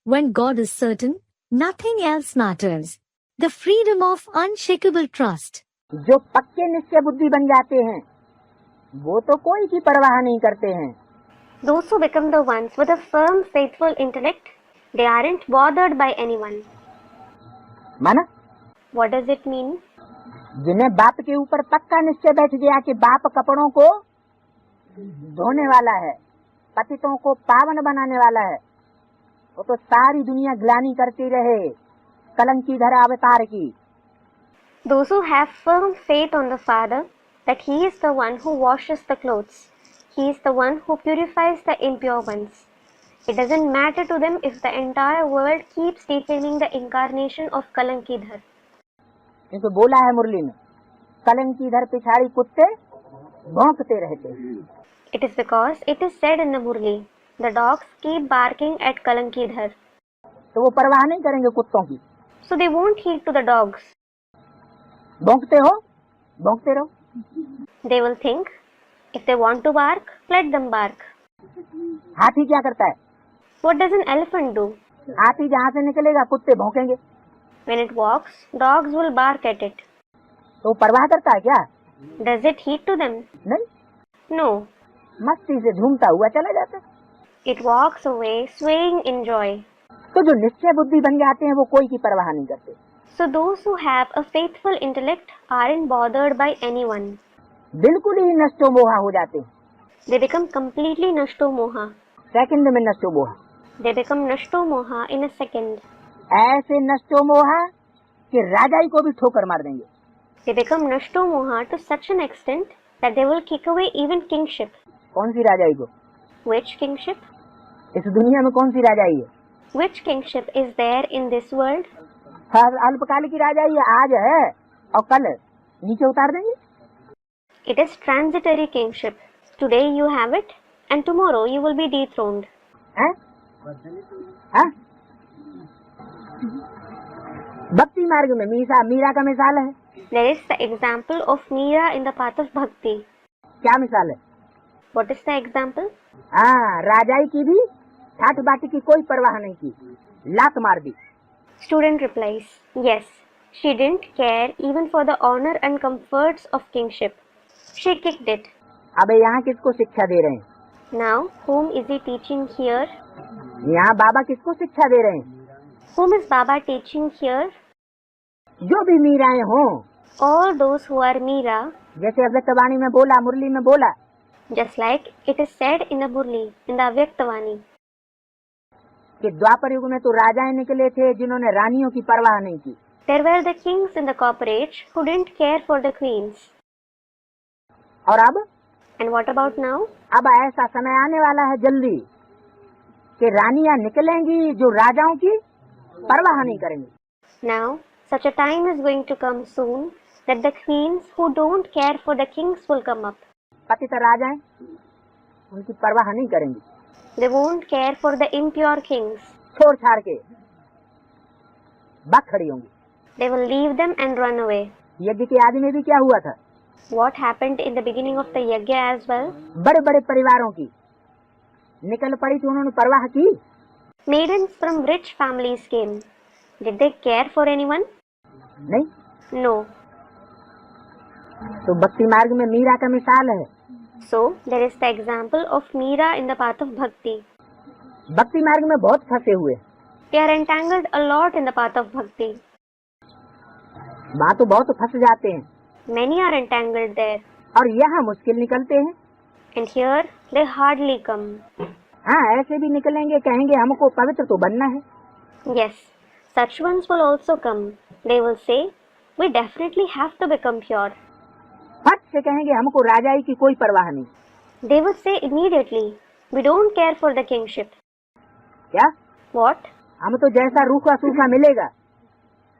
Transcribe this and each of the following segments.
When God is certain, nothing else matters. The freedom of unshakable trust. जो पक्के निश्चय बुद्धि बन जाते हैं वो तो कोई की परवाह नहीं करते हैं. Those who become the ones with a firm, faithful intellect, they aren't bothered by anyone. माना What does it mean? जिन्हें बाप के ऊपर पक्का निश्चय बैठ गया कि बाप कपड़ों को धोने वाला है, पतितों को पावन बनाने वाला है, वो तो सारी दुनिया ग्लानि करती रहे कलंकीधर अवतार की. Those who have firm faith on the Father, that He is the one who washes the clothes, He is the one who purifies the impure ones. It doesn't matter to them if the entire world keeps defaming the incarnation of Kalankidhar. इनको बोला है मुरली में, कलंकीधर पिछाड़ी कुत्ते भौंकते रहते. It is because it is said in the Murli, the dogs keep barking at Kalankidhar. तो वो परवाह नहीं करेंगे कुत्तों की. So they won't heed to the dogs. भौंकते हो, भौंकते रहो. They will think, if they want to bark, let them bark. हाथी क्या करता है? What does an elephant do? हाथी जहाँ से निकलेगा कुत्ते भौंकेंगे. When it walks, dogs will bark at it. तो परवाह करता है क्या? Does it heed to them? नहीं, No. मस्ती से झूमता हुआ चला जाता है. It walks away, swaying in joy. तो जो निश्चय बुद्धि बन जाते हैं वो कोई की परवाह नहीं करते. So those who have a faithful intellect aren't bothered by anyone. बिल्कुल ही नष्टो मोहा हो जाते हैं. They become completely nashto moha. Second में नष्टो मोहा. They become nashto moha in a second. ऐसे नष्टो मोहा कि राजाई को भी ठोकर मार देंगे. They become nashto moha to such an extent that they will kick away even kingship. कौन सी राजाई को? Which kingship? इस दुनिया में कौन सी राजाई है? Which kingship is there in this world? हर अल्पकाल की राजाई है, आज है और कल नीचे उतार देंगे. It is transitory kingship. Today you have it, and tomorrow you will be dethroned. हैं? हाँ? भक्ति मार्ग में मीरा का मिसाल है. There is the example of Meera in the path of bhakti. क्या मिसाल है? What is the example? हाँ, राजाई की भी ठाठ बाटी की कोई परवाह नहीं की, लात मार दी. Student replies, yes, she didn't care even for the honor and comforts of kingship. She kicked it. अबे यहाँ किसको शिक्षा दे रहे हैं? Now, whom is he teaching here? यहाँ बाबा किसको शिक्षा दे रहे हैं? Whom is Baba teaching here? जो भी मीराएं हों, All those who are Meera, जैसे अव्यक्तवाणी में बोला, मुरली में बोला, just like it is said in the Murli, in the Avyaktavani, कि द्वापर युग में तो राजाएं निकले थे जिन्होंने रानियों की परवाह नहीं की. there were the kings in the copper age who didn't care for the queens. और अब And what about now? अब ऐसा समय आने वाला है जल्दी कि रानियां निकलेंगी जो राजाओं की परवाह नहीं करेंगी. Now, such a time is going to come soon that the queens who don't care for the kings will come up. पतित राजाएं उनकी परवाह नहीं करेंगी. They won't care for the impure kings. छोड़ छाड़ के भाग खड़ी होंगी. They will leave them and run away. यज्ञ के आदि में भी क्या हुआ था? What happened in the beginning of the yajna as well? बड़े बड़े परिवारों की निकल पड़ी थी, उन्होंने परवाह की? Maidens from rich families came. Did they care for anyone? नहीं. No. तो भक्ति मार्ग में मीरा का मिसाल है. So, there is the example of Meera in the path of bhakti. भक्ति मार्ग में बहुत फंसे हुए. They are entangled a lot in the path of bhakti. वहाँ तो बहुत फंस जाते हैं Many are entangled there. और यहाँ मुश्किल निकलते हैं. And here, they hardly come. हाँ, ऐसे भी निकलेंगे, कहेंगे हमको पवित्र तो बनना है. Yes, such ones will also come. They will say, we definitely have to become pure. फट से कहेंगे हमको राजाई की कोई परवाह नहीं. They will say immediately, we don't care for the kingship. क्या? What? हम तो जैसा रूखा सूखा मिलेगा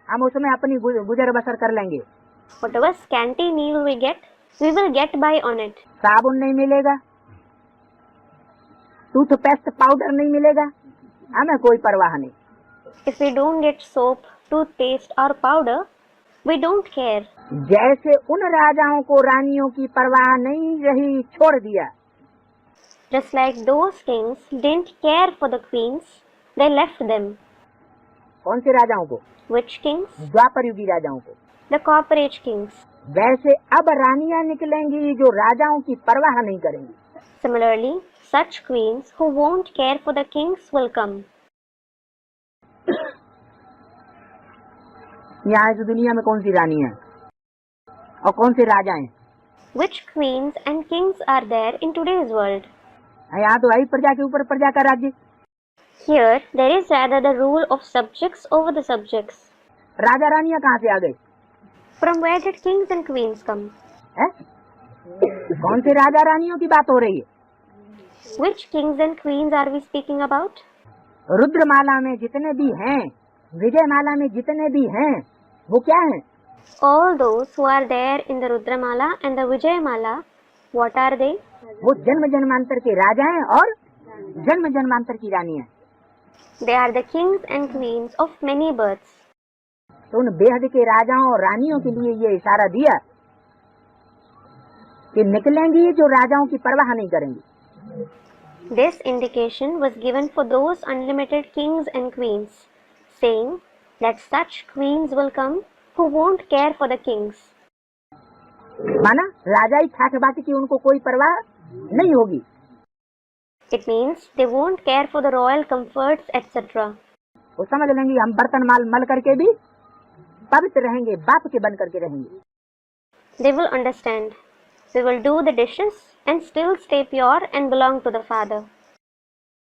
हम उसमें अपनी गुजर बसर कर लेंगे. Whatever scanty meal we will get by on it. साबुन नहीं मिलेगा, टूथपेस्ट पाउडर नहीं मिलेगा, हमें कोई परवाह नहीं. If we don't get soap, toothpaste or powder, we don't care. जैसे उन राजाओं को रानियों की परवाह नहीं रही, छोड़ दिया. Just like those kings didn't care for the queens, they left them. कौन से राजाओं को? Which kings? द्वापर युगी राजाओं को। The Copper Age kings. वैसे अब रानियां निकलेंगी जो राजाओं की परवाह नहीं करेंगी। Similarly, such queens who won't care for the kings will come. यहाँ इस दुनिया में कौन सी रानियां हैं और कौन से राजा हैं? Which queens and kings are there in today's world? यहाँ तो है प्रजा के ऊपर प्रजा का राज्य। Here, there is rather the rule of subjects over the subjects. राजा रानियां कहाँ से आ गए? From where did kings and queens come? है? कौन से राजा रानियों की बात हो रही है? Which kings and queens are we speaking about? रुद्रमाला में जितने भी हैं, विजयमाला में जितने भी हैं, वो क्या हैं? All those who are there in the Rudramala and the Vijayamala, what are they? वो जन्म जन्मांतर के राजा हैं और जन्म जन्मांतर की रानियां। They are the kings and queens of many births. तो उन बेहद के राजाओं और रानियों के लिए ये इशारा दिया कि निकलेंगी जो राजाओं की परवाह नहीं करेंगी। This indication was given for those unlimited kings and queens, saying that such queens will come who won't care for the kings. माना राजाई ठाठ बाटी की उनको कोई परवाह नहीं होगी। It means they won't care for the royal comforts, etc. वो समझ लेंगे हम बर्तन माल मल करके भी पवित्र रहेंगे, बाप के बन करके रहेंगे। They will understand. We will do the dishes and still stay pure and belong to the Father.